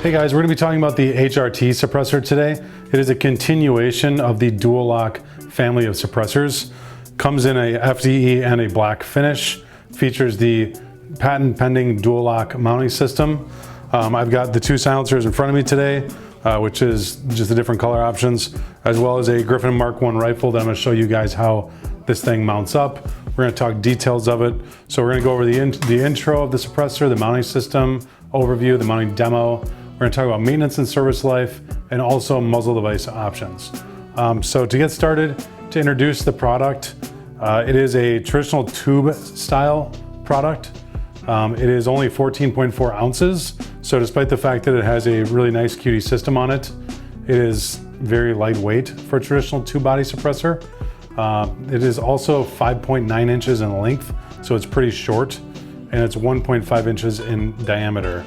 Hey guys, we're going to be talking about the HRT suppressor today. It is a continuation of the DUAL-LOK family of suppressors. Comes in a FDE and a black finish. Features the patent pending DUAL-LOK mounting system. I've got the two silencers in front of me today, which is just the different color options, as well as a Griffin Mark I rifle that I'm going to show you guys how this thing mounts up. We're going to talk details of it. So we're going to go over the intro of the suppressor, the mounting system overview, the mounting demo. We're going to talk about maintenance and service life, and also muzzle device options. So to get started, to introduce the product, it is a traditional tube style product. It is only 14.4 ounces. So despite the fact that it has a really nice cutie system on it, it is very lightweight for a traditional two body suppressor. It is also 5.9 inches in length, so it's pretty short, and it's 1.5 inches in diameter.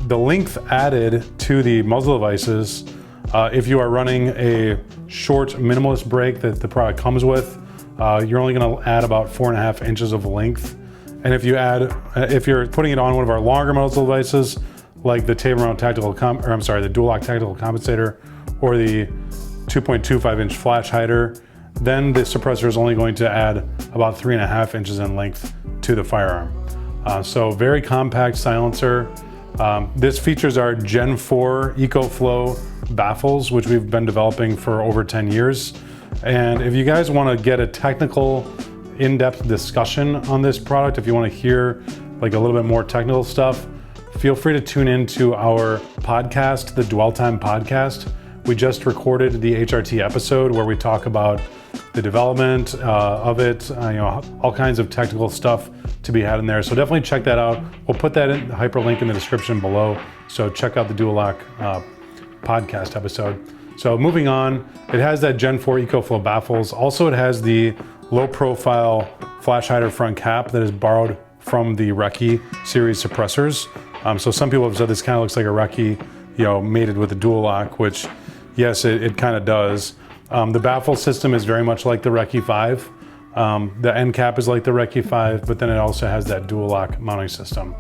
The length added to the muzzle devices, if you are running a short minimalist brake that the product comes with, you're only going to add about 4.5 inches of length. And if you're putting it on one of our longer muzzle devices, like the the DUAL-LOK tactical compensator or the 2.25 inch flash hider, then the suppressor is only going to add about 3.5 inches in length to the firearm. So very compact silencer. This features our Gen 4 EcoFlow baffles, which we've been developing for over 10 years. And if you guys want to get a technical, in-depth discussion on this product, if you want to hear like a little bit more technical stuff, feel free to tune into our podcast, the Dwell Time podcast. We just recorded the HRT episode where we talk about the development of it, all kinds of technical stuff to be had in there. So definitely check that out. We'll put that in the hyperlink in the description below. So check out the DUAL-LOK podcast episode. So moving on, it has that Gen 4 EcoFlow baffles. Also, it has the low profile flash hider front cap that is borrowed from the Recce series suppressors. So some people have said this kind of looks like a Recce, mated with a DUAL-LOK, which yes, it kind of does. The baffle system is very much like the Recce 5. The end cap is like the Recce 5, but then it also has that DUAL-LOK mounting system.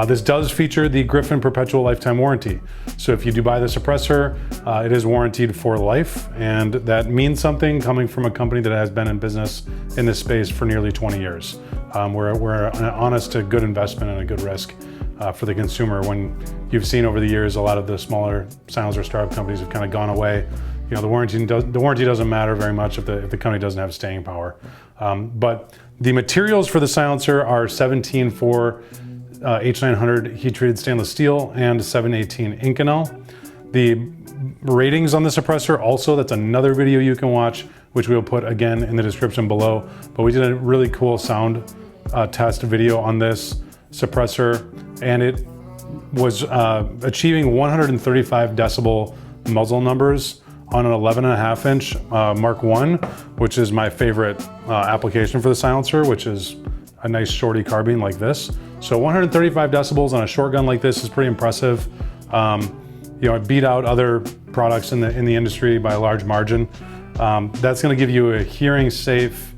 This does feature the Griffin perpetual lifetime warranty. So if you do buy the suppressor, it is warranted for life, and that means something coming from a company that has been in business in this space for nearly 20 years. We're an honest to good investment and a good risk for the consumer. When you've seen over the years, a lot of the smaller silencer startup companies have kind of gone away. The warranty doesn't matter very much if the company doesn't have staying power. But the materials for the silencer are 17-4 H900 heat-treated stainless steel and 718 Inconel. The ratings on the suppressor also, that's another video you can watch, which we'll put again in the description below. But we did a really cool sound test video on this suppressor, and it was achieving 135 decibel muzzle numbers on an 11.5 inch Mark I, which is my favorite application for the silencer, which is a nice shorty carbine like this. So 135 decibels on a short gun like this is pretty impressive. It beat out other products in the industry by a large margin. That's going to give you a hearing safe,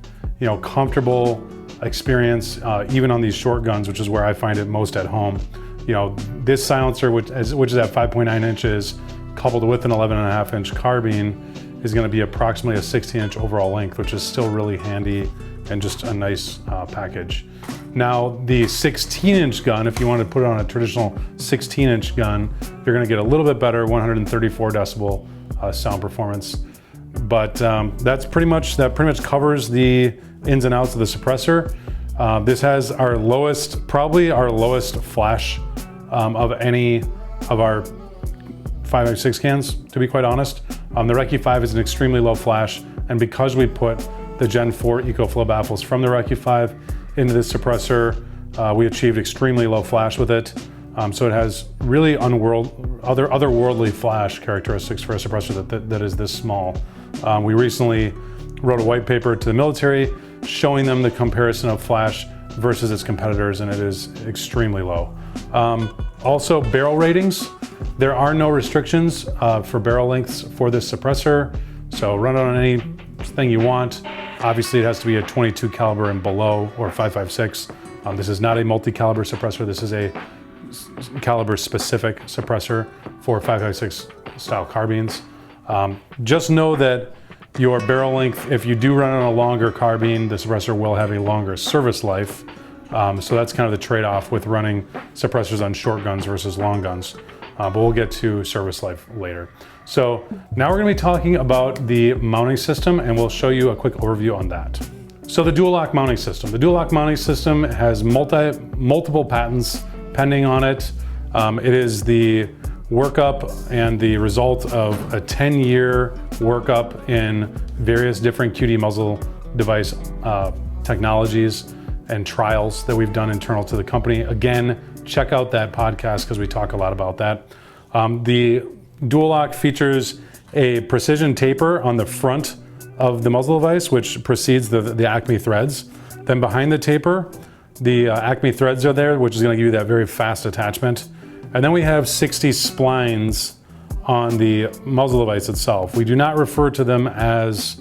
comfortable experience, even on these short guns, which is where I find it most at home. This silencer, which is at 5.9 inches, coupled with an 11.5 inch carbine, is going to be approximately a 16 inch overall length, which is still really handy and just a nice package. Now, the 16 inch gun, if you want to put it on a traditional 16 inch gun, you're going to get a little bit better 134 decibel sound performance. But that pretty much covers the ins and outs of the suppressor. This has probably our lowest flash of any of our 556 cans, to be quite honest. The Recce 5 is an extremely low flash, and because we put the Gen 4 EcoFlow baffles from the Recce 5 into this suppressor, we achieved extremely low flash with it. So it has really otherworldly flash characteristics for a suppressor that is this small. We recently wrote a white paper to the military showing them the comparison of flash versus its competitors, and it is extremely low. Also, barrel ratings. There are no restrictions for barrel lengths for this suppressor, so run it on anything you want. Obviously, it has to be a 22 caliber and below, or 5.56. This is not a multi-caliber suppressor. This is a caliber specific suppressor for 556 style carbines. Just know that your barrel length, if you do run on a longer carbine, the suppressor will have a longer service life. So that's kind of the trade-off with running suppressors on short guns versus long guns. But we'll get to service life later. So now we're gonna be talking about the mounting system, and we'll show you a quick overview on that. So the DUAL-LOK mounting system. The DUAL-LOK mounting system has multiple patents pending on it. It is the workup and the result of a 10-year workup in various different QD muzzle device technologies and trials that we've done internal to the company. Again, check out that podcast because we talk a lot about that. The DUAL-LOK features a precision taper on the front of the muzzle device, which precedes the Acme threads. Then behind the taper, the Acme threads are there, which is going to give you that very fast attachment. And then we have 60 splines on the muzzle device itself. We do not refer to them as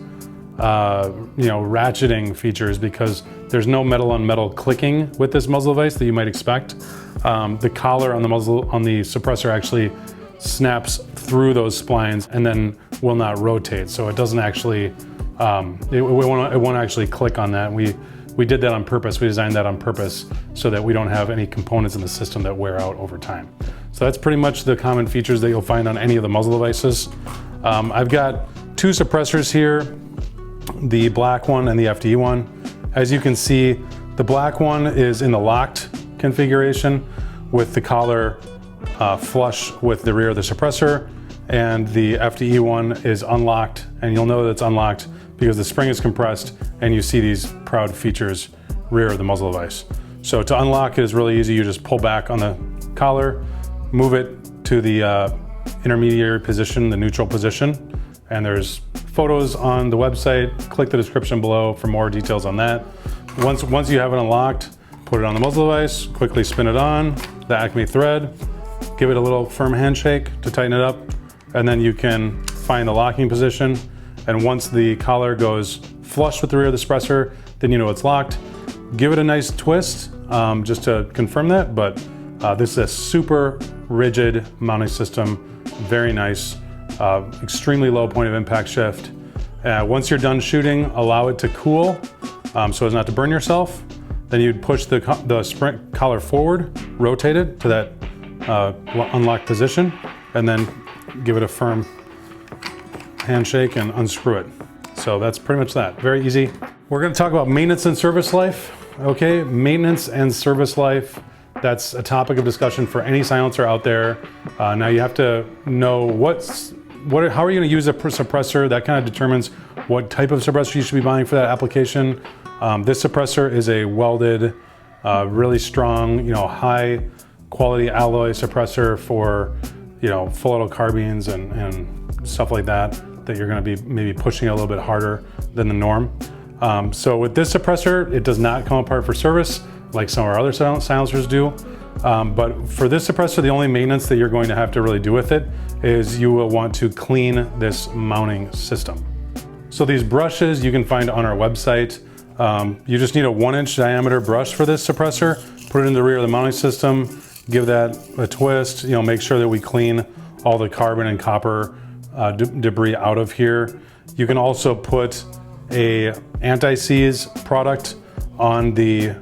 ratcheting features because there's no metal on metal clicking with this muzzle device that you might expect. The collar on the muzzle on the suppressor actually snaps through those splines and then will not rotate. So it doesn't actually, it won't actually click on that. We did that on purpose. We designed that on purpose so that we don't have any components in the system that wear out over time. So that's pretty much the common features that you'll find on any of the muzzle devices. I've got two suppressors here, the black one and the FDE one. As you can see, the black one is in the locked configuration with the collar flush with the rear of the suppressor, and the FDE one is unlocked, and you'll know that it's unlocked because the spring is compressed and you see these proud features rear of the muzzle device. So to unlock it is really easy. You just pull back on the collar, move it to the intermediary position, the neutral position, and there's photos on the website. Click the description below for more details on that. Once you have it unlocked, put it on the muzzle device, quickly spin it on, the Acme thread, give it a little firm handshake to tighten it up, and then you can find the locking position. And once the collar goes flush with the rear of the suppressor, then you know it's locked. Give it a nice twist just to confirm that, but this is a super rigid mounting system, very nice, extremely low point of impact shift. Once you're done shooting, allow it to cool so as not to burn yourself. Then you'd push the spring collar forward, rotate it to that unlocked position, and then give it a firm handshake and unscrew it. So that's pretty much that. Very easy. We're going to talk about maintenance and service life. Okay, maintenance and service life. That's a topic of discussion for any silencer out there. Now you have to know how are you going to use a suppressor. That kind of determines what type of suppressor you should be buying for that application. This suppressor is a welded, really strong, high quality alloy suppressor for, full auto carbines and stuff like that you're going to be maybe pushing a little bit harder than the norm. So with this suppressor, it does not come apart for service like some of our other silencers do. But for this suppressor, the only maintenance that you're going to have to really do with it is you will want to clean this mounting system. So these brushes you can find on our website. You just need a 1-inch diameter brush for this suppressor. Put it in the rear of the mounting system, give that a twist, make sure that we clean all the carbon and copper debris out of here. You can also put a anti-seize product on the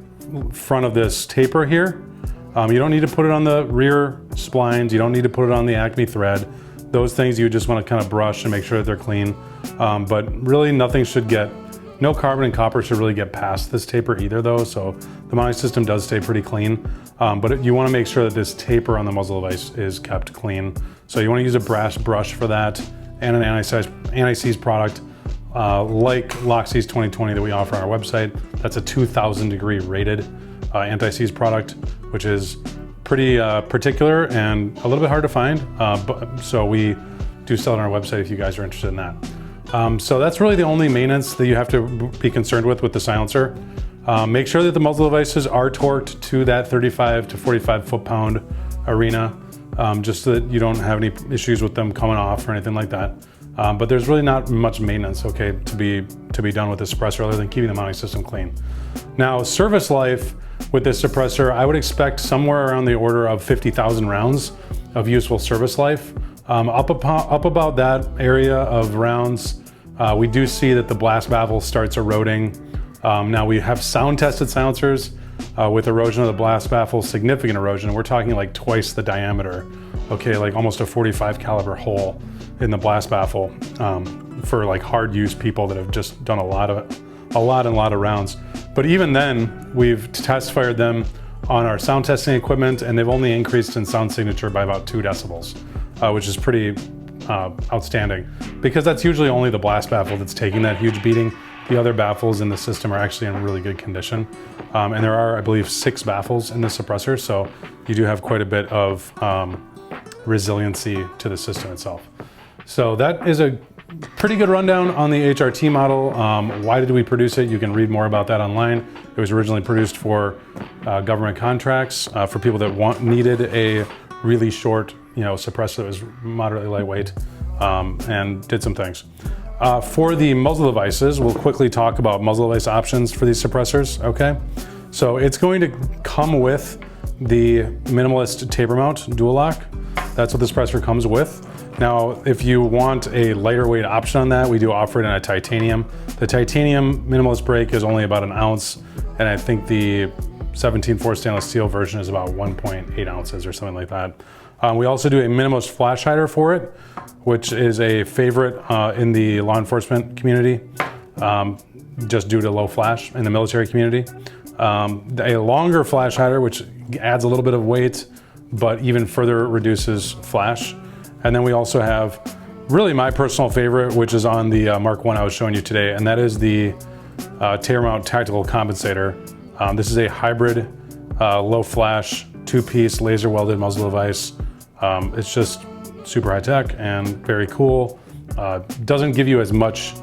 front of this taper here. You don't need to put it on the rear splines. You don't need to put it on the Acme thread. Those things you just want to kind of brush and make sure that they're clean. But really no carbon and copper should really get past this taper either though. So the mounting system does stay pretty clean. But you want to make sure that this taper on the muzzle device is kept clean. So you want to use a brass brush for that and an anti-seize product like LOK-Seize 2020 that we offer on our website. That's a 2000 degree rated anti-seize product, which is pretty particular and a little bit hard to find. So we do sell it on our website if you guys are interested in that. So that's really the only maintenance that you have to be concerned with the silencer. Make sure that the muzzle devices are torqued to that 35 to 45 foot-pound arena, just so that you don't have any issues with them coming off or anything like that. But there's really not much maintenance, okay, to be done with the suppressor other than keeping the mounting system clean. Now, service life, with this suppressor, I would expect somewhere around the order of 50,000 rounds of useful service life. Up about that area of rounds, we do see that the blast baffle starts eroding. Now we have sound tested silencers with erosion of the blast baffle, significant erosion. We're talking like twice the diameter, okay, like almost a 45 caliber hole in the blast baffle for like hard use people that have just done a lot of rounds. But even then, we've test fired them on our sound testing equipment, and they've only increased in sound signature by about 2 decibels, which is pretty outstanding, because that's usually only the blast baffle that's taking that huge beating. The other baffles in the system are actually in really good condition. And there are, I believe, 6 baffles in the suppressor, so you do have quite a bit of resiliency to the system itself. So that is a pretty good rundown on the HRT model. Why did we produce it? You can read more about that online. It was originally produced for government contracts, for people that needed a really short, suppressor that was moderately lightweight, and did some things. For the muzzle devices, we'll quickly talk about muzzle device options for these suppressors, okay? So it's going to come with the minimalist taper mount dual lock. That's what the suppressor comes with. Now, if you want a lighter weight option on that, we do offer it in a titanium. The titanium minimalist brake is only about 1 ounce, and I think the 17.4 stainless steel version is about 1.8 ounces or something like that. We also do a minimalist flash hider for it, which is a favorite in the law enforcement community, just due to low flash in the military community. A longer flash hider, which adds a little bit of weight, but even further reduces flash. And then we also have really my personal favorite, which is on the Mark 1 I was showing you today, and that is the taper mount tactical compensator. This is a hybrid low flash 2-piece laser welded muzzle device. It's just super high tech and very cool. Doesn't give you as much,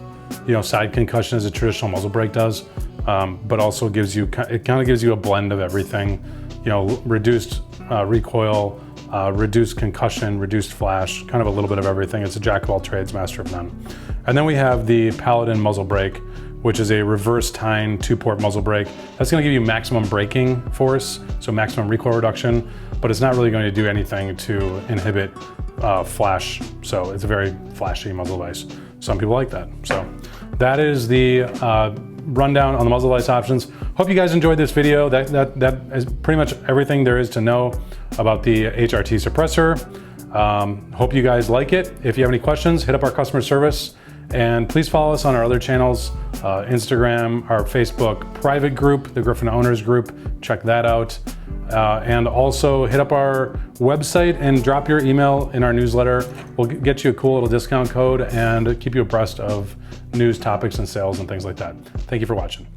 side concussion as a traditional muzzle brake does, but also it kind of gives you a blend of everything. Reduced recoil, reduced concussion, reduced flash, kind of a little bit of everything. It's a jack of all trades, master of none. And then we have the Paladin muzzle brake, which is a reverse tine 2-port muzzle brake. That's going to give you maximum braking force, so maximum recoil reduction, but it's not really going to do anything to inhibit flash. So it's a very flashy muzzle device. Some people like that. So that is the rundown on the muzzle device options. Hope you guys enjoyed this video. That is pretty much everything there is to know about the HRT suppressor. Hope you guys like it. If you have any questions, hit up our customer service, and please follow us on our other channels, Instagram, our Facebook private group, the Griffin Owners Group. Check that out. And also hit up our website and drop your email in our newsletter. We'll get you a cool little discount code and keep you abreast of news, topics, and sales and things like that. Thank you for watching.